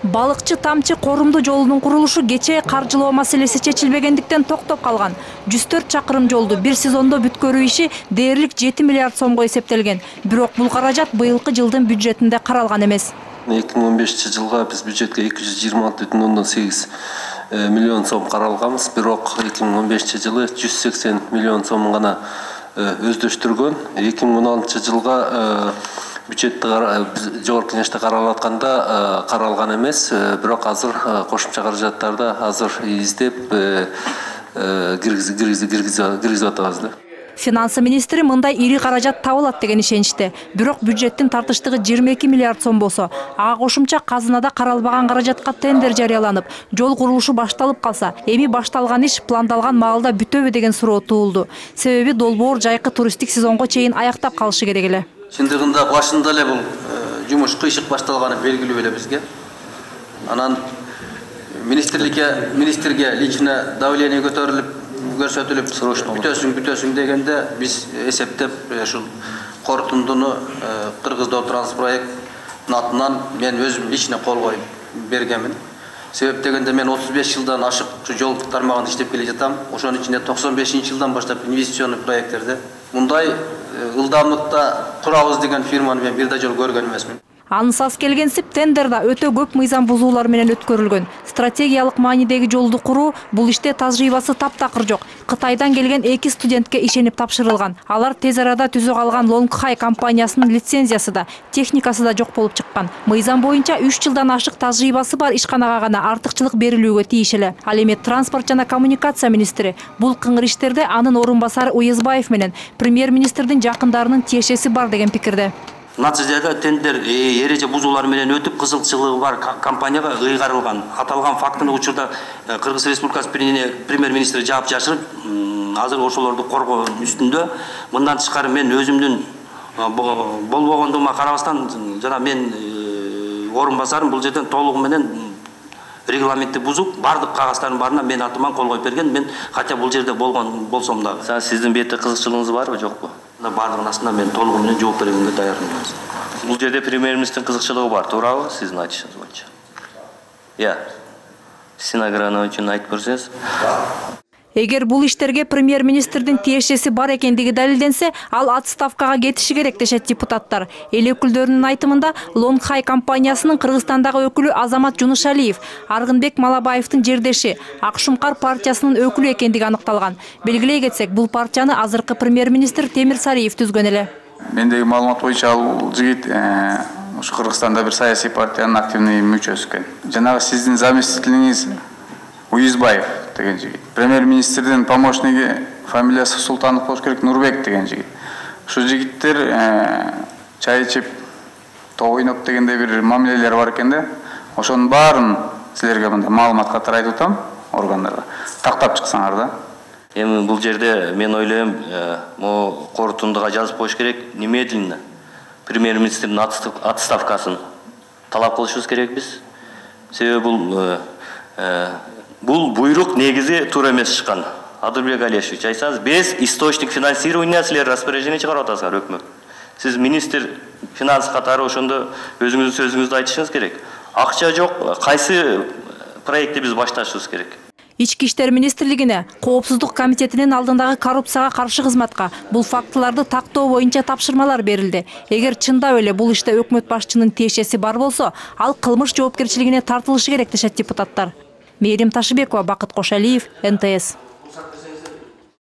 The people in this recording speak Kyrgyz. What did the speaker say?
Балыкчы Тамчы Корумду жолунун курулушу кечээ каржылоо маселеси чечилбегендиктен токтоп калган. 104 чакырым жолду бир сезондо бүткөрүү иши дээрлик 7 миллиард сомго эсептелген. Бирок бул каражат быйылкы жылдын бюджетинде каралган эмес. 2015-жылга биз бюджетке 226,8 миллион сом каралганбыз. Бирок 2015-жылы 180 миллион сом гана өздөштүргөн. 2016-жылга бюджетти жогорку кеңеште каралып атканда каралган эмес, бирок азыр кошумча каражаттарды азыр издеп киргизип атабыз да. Финансы министри мындай ири каражат табылат деген ишеничте. Бирок бюджеттин тартыштыгы 22 миллиард сом болсо, ага кошумча казынада каралбаган каражатка тендер жарыяланып, жол курулушу башталып калса, эми башталган иш пландалган маалда бүтөбү деген суроо туулду. Себеби долбоор жайкы туристтик сезонго чейин аяктап калышы керек эле. Чындыгында башында эле бул жумуш кыйшык башталганы белгилүү эле бизге. Анан министрге лично давление көрсөтүлүп, бүтөсүң дегенде биз эсептеп ушул корутундуну Кыргыздоо Транспроект атынан мен өзүм лично кол коюп бергенмин. Себеп дегенде мен 35 жылдан ашык жол тармагында иштеп келе жатам. Ошонун ичинде 95-жылдан баштап инвестиционный проекттерде мындай ылдамдыкта курабыз деген фирманы мен бир да жолу көргөн эмесмин. Анысас келгенсип тендерда өтө көп мыйзам бузуулар менен өткөрүлгөн. Стратегиялык маанидеги жолду куруу бул иште тажрыйбасы таптакыр жок. Кытайдан келген 2 студентке ишенип тапшырылган. Алар тез арада түзүп алган Лонгхай компаниясынын лицензиясы да, техникасы да жок болуп чыккан. Мыйзам боюнча 3 жылдан ашык тажрыйбасы бар ишканага гана артыкчылык берилүүгө тийиш эле. Ал эми транспорт жана коммуникация министри бул кыңыр иштерде анын орун басары Уезбаев менен премьер-министрдин жакындарынын тиешеси бар деген пикирде. Натыйжада тендер эреже бузуулар менен өтүп, кызыкчылыгы бар компанияга ыйгарылган. Аталган фактыны учурда Кыргыз Республикасы премьер-министри жаап жашырып, азыр ошолорду коргоо үстүндө. Мындан тышкары мен өзүмдүн болбогондугума карабастан жана мен орун басарым бул жерден толугу менен регламентти бузуп, бардык кагазтардын баарына мен атыман кол коюп берген. Мен хотя бул жерде болгон болсом дагы. Сиздин бетте кызыкчылыгыңыз барбы, жокпу? Бардыгын астына мен толугу менен жооп бергенге даярмын. Бул жерде премьер-министрдин кызыкчылыгы бар, туурабы сиздин айтышыңыз боюнча? Стенограмма үчүн айтып көрсөңүз. Эгер бул иштерге премьер-министрдин тиешеси бар экендиги далилденсе, ал отставкага кетиши керек дешет депутаттар. Эл өкүлдөрүнүн айтымында Лонгхай компаниясынын Кыргызстандагы өкүлү Азамат Жунушалиев, Аргынбек Малабаевдин жердеши, Акшумкар партиясынын өкүлү экендиги аныкталган. Белгилей кетсек, бул партияны азыркы премьер-министр Темир Сариев түзгөн эле. Мендеги маалымат боюнча ал жигит ушу Кыргызстанда бир саясий партиянын активный мүчөсү экен. Жанагы сиздин заместителиңиз Уезбаев деген жигит. Премьер-министрдин помощниги фамилиясы Султанов болуш керек, Нурбек деген жигит. Ушу жигиттер чай ичип, топ ойноп дегендей бир мамилелер бар экен да. Ошонун баарын силерге мындай маалымат катары айтып атам, органдарга. Тактап чыксаңар да. Эми бул жерде мен ойлойм, могу корутундуга жазып коюш керек, немедленно премьер-министрдин отставкасын талап кылышыбыз керек биз. Себеби бул буйрук негизи туура эмес чыккан. Адылбек Алиевич айтсаңыз, без источник финансирования силер распоряжение чыгарып атасыңар өкмөт. Сиз министр финанс катары ошондо өзүңүздүн сөзүңүздү айтышыңыз керек. Акча жок, кайсы проектти биз башташыбыз керек? Ички иштер министрлигине Коопсуздук комитетинин алдындагы коррупцияга каршы кызматка бул фактыларды тактоо боюнча тапшырмалар берилди. Эгер чындап эле бул иште өкмөт башчынын тиешеси бар болсо, ал кылмыш жоопкерчилигине тартылышы керек дешет депутаттар. Мээрим Ташыбекова, Бакыт Кошалиев, НТС.